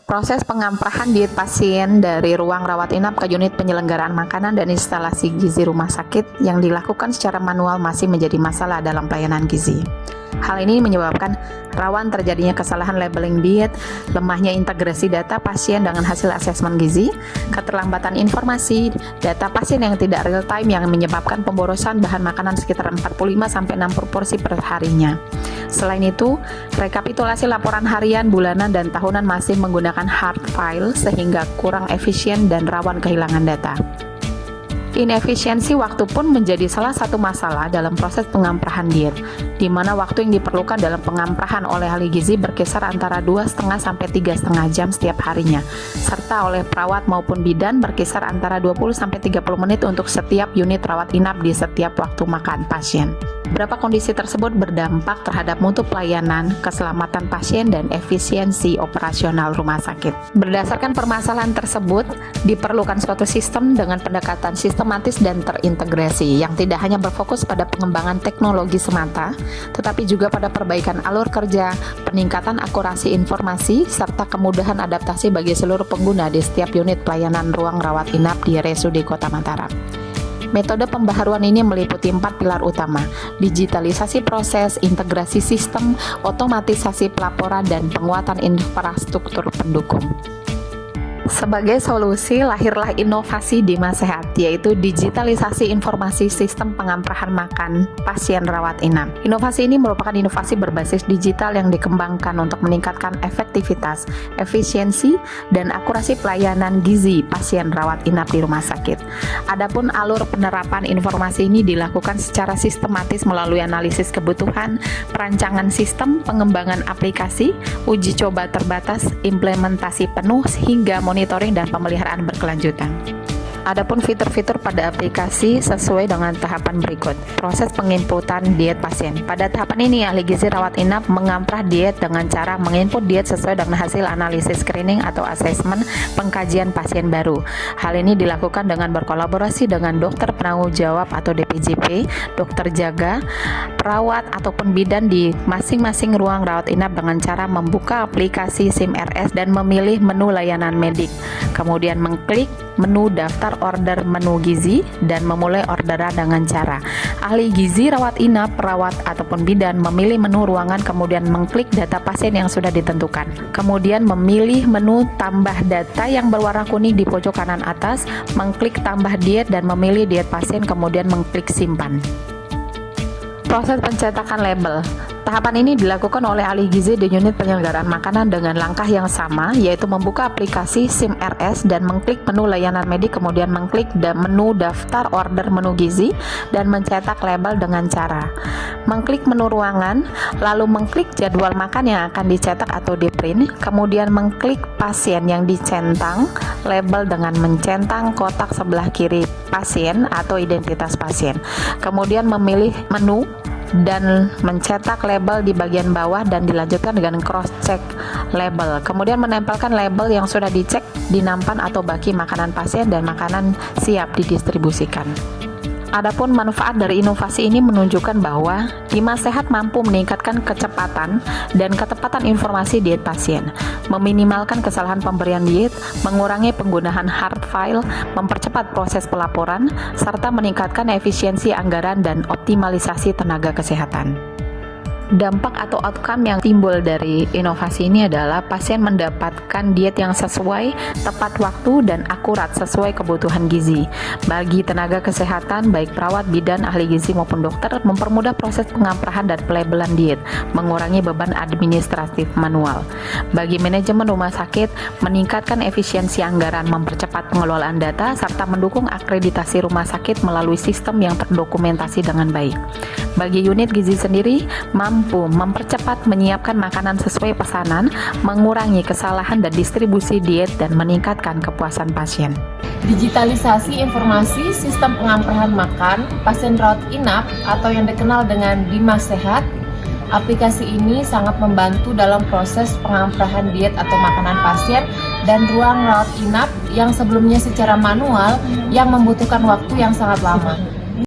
Proses pengamprahan diet pasien dari ruang rawat inap ke unit penyelenggaraan makanan dan instalasi gizi rumah sakit yang dilakukan secara manual masih menjadi masalah dalam pelayanan gizi. Hal ini menyebabkan rawan terjadinya kesalahan labeling diet, lemahnya integrasi data pasien dengan hasil asesmen gizi, keterlambatan informasi, data pasien yang tidak real time yang menyebabkan pemborosan bahan makanan sekitar 45-60 porsi per harinya. Selain itu, rekapitulasi laporan harian, bulanan, dan tahunan masih menggunakan hard file sehingga kurang efisien dan rawan kehilangan data. Inefisiensi waktu pun menjadi salah satu masalah dalam proses pengamprahan diet, di mana waktu yang diperlukan dalam pengamprahan oleh ahli gizi berkisar antara 2,5 sampai 3,5 jam setiap harinya, serta oleh perawat maupun bidan berkisar antara 20 sampai 30 menit untuk setiap unit rawat inap di setiap waktu makan pasien. Beberapa kondisi tersebut berdampak terhadap mutu pelayanan, keselamatan pasien, dan efisiensi operasional rumah sakit. Berdasarkan permasalahan tersebut, diperlukan suatu sistem dengan pendekatan sistematis dan terintegrasi yang tidak hanya berfokus pada pengembangan teknologi semata, tetapi juga pada perbaikan alur kerja, peningkatan akurasi informasi, serta kemudahan adaptasi bagi seluruh pengguna di setiap unit pelayanan ruang rawat inap di RSUD Kota Mataram. Metode pembaharuan ini meliputi 4 pilar utama: digitalisasi proses, integrasi sistem, otomatisasi pelaporan, dan penguatan infrastruktur pendukung. Sebagai solusi, lahirlah inovasi di Masehat, yaitu digitalisasi informasi sistem pengamprahan makan pasien rawat inap. Inovasi ini merupakan inovasi berbasis digital yang dikembangkan untuk meningkatkan efektivitas, efisiensi, dan akurasi pelayanan gizi pasien rawat inap di rumah sakit. Adapun alur penerapan informasi ini dilakukan secara sistematis melalui analisis kebutuhan, perancangan sistem, pengembangan aplikasi, uji coba terbatas, implementasi penuh, hingga monitoring dan pemeliharaan berkelanjutan. Adapun fitur-fitur pada aplikasi sesuai dengan tahapan berikut. Proses penginputan diet pasien. Pada tahapan ini, ahli gizi rawat inap mengamprah diet dengan cara menginput diet sesuai dengan hasil analisis screening atau asesmen pengkajian pasien baru. Hal ini dilakukan dengan berkolaborasi dengan dokter penanggung jawab atau DPJP, dokter jaga, perawat ataupun bidan di masing-masing ruang rawat inap dengan cara membuka aplikasi SIM-RS dan memilih menu layanan medik. Kemudian mengklik menu daftar order menu gizi dan memulai orderan dengan cara ahli gizi rawat inap, perawat ataupun bidan memilih menu ruangan, kemudian mengklik data pasien yang sudah ditentukan. Kemudian memilih menu tambah data yang berwarna kuning di pojok kanan atas, mengklik tambah diet dan memilih diet pasien, kemudian mengklik simpan. Proses pencetakan label. Tahapan ini dilakukan oleh ahli gizi di unit penyelenggaraan makanan dengan langkah yang sama, yaitu membuka aplikasi SIM-RS dan mengklik menu layanan medik, kemudian mengklik menu daftar order menu gizi dan mencetak label dengan cara mengklik menu ruangan, lalu mengklik jadwal makan yang akan dicetak atau di-print, kemudian mengklik pasien yang dicentang label dengan mencentang kotak sebelah kiri pasien atau identitas pasien, kemudian memilih menu dan mencetak label di bagian bawah dan dilanjutkan dengan cross check label, kemudian menempelkan label yang sudah dicek di nampan atau baki makanan pasien dan makanan siap didistribusikan. Adapun manfaat dari inovasi ini menunjukkan bahwa Masehat mampu meningkatkan kecepatan dan ketepatan informasi diet pasien, meminimalkan kesalahan pemberian diet, mengurangi penggunaan hard file, mempercepat proses pelaporan, serta meningkatkan efisiensi anggaran dan optimalisasi tenaga kesehatan. Dampak atau outcome yang timbul dari inovasi ini adalah pasien mendapatkan diet yang sesuai, tepat waktu, dan akurat sesuai kebutuhan gizi. Bagi tenaga kesehatan, baik perawat, bidan, ahli gizi maupun dokter, mempermudah proses pengamprahan dan pelabelan diet, mengurangi beban administratif manual. Bagi manajemen rumah sakit, meningkatkan efisiensi anggaran, mempercepat pengelolaan data, serta mendukung akreditasi rumah sakit melalui sistem yang terdokumentasi dengan baik. Bagi unit gizi sendiri, mampu mempercepat menyiapkan makanan sesuai pesanan, mengurangi kesalahan dan distribusi diet, dan meningkatkan kepuasan pasien. Digitalisasi informasi sistem pengamprahan makan pasien rawat inap atau yang dikenal dengan Masehat. Aplikasi ini sangat membantu dalam proses pengamprahan diet atau makanan pasien dan ruang rawat inap yang sebelumnya secara manual yang membutuhkan waktu yang sangat lama.